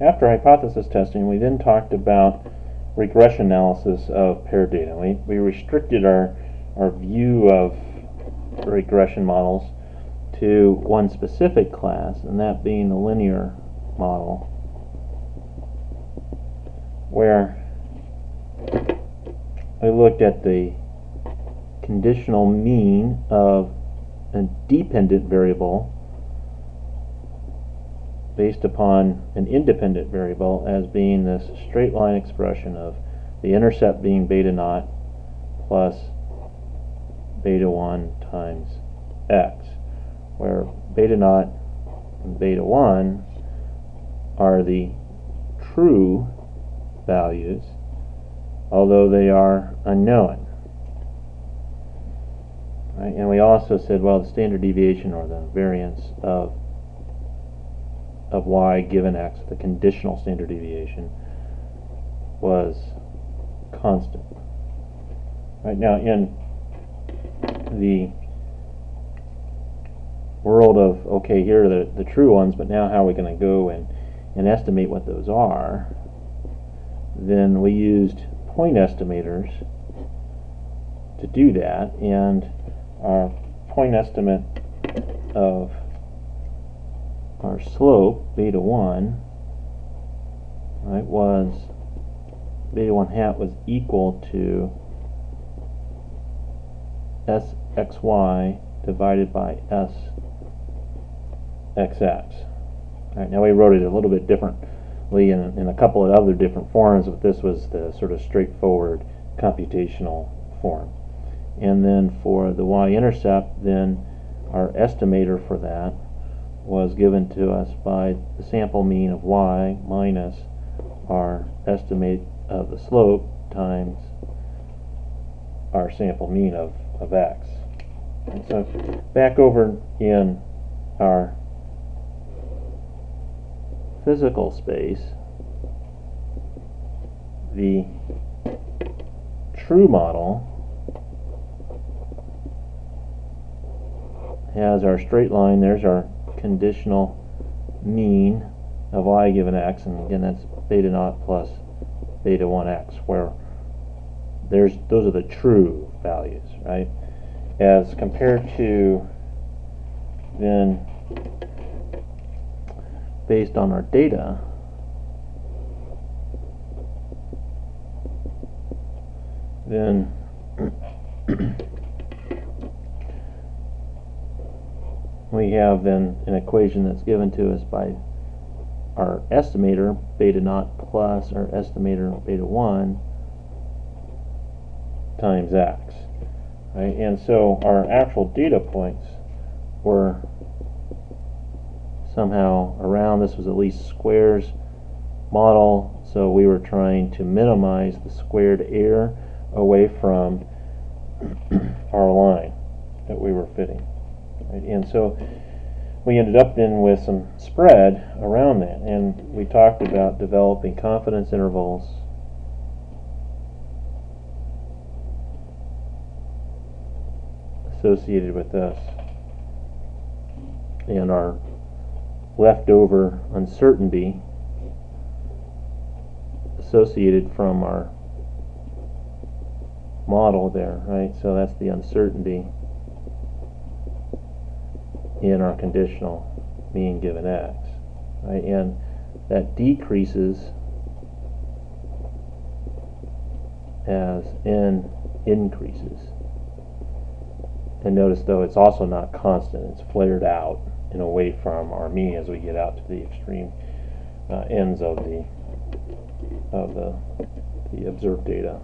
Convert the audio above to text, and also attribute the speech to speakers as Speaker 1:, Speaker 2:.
Speaker 1: after hypothesis testing, we then talked about regression analysis of paired data. We restricted our view of regression models to one specific class, and that being the linear model, where we looked at the conditional mean of a dependent variable based upon an independent variable as being this straight line expression of the intercept being beta naught plus beta 1 times x, where beta naught and beta 1 are the true values, although they are unknown. Right? And we also said, well, the standard deviation, or the variance of y given x, the conditional standard deviation, was constant. Right now, in the world of, okay, here are the true ones, but now how are we going to go and estimate what those are? Then we used point estimators to do that, and our point estimate of our slope, beta 1, right, was beta 1 hat was equal to sxy divided by sxx. Right, now we wrote it a little bit differently in a couple of other different forms, but this was the sort of straightforward computational form. And then for the y-intercept, then our estimator for that was given to us by the sample mean of y minus our estimate of the slope times our sample mean of x. And so back over in our physical space, the true model has our straight line. There's our conditional mean of y given x, and again that's beta naught plus beta 1x, where those are the true values, right? As compared to then, based on our data, then we have then an equation that's given to us by our estimator, beta naught, plus our estimator, beta 1, times x. Right? And so our actual data points were somehow around, this was a least squares model, so we were trying to minimize the squared error away from our line that we were fitting. Right? And so we ended up then with some spread around that, and we talked about developing confidence intervals associated with this, and our leftover uncertainty associated from our model there, right? So that's the uncertainty in our conditional mean given x, right? And that decreases as n increases. And notice, though, it's also not constant. It's flared out and away from our mean as we get out to the extreme ends of the observed data.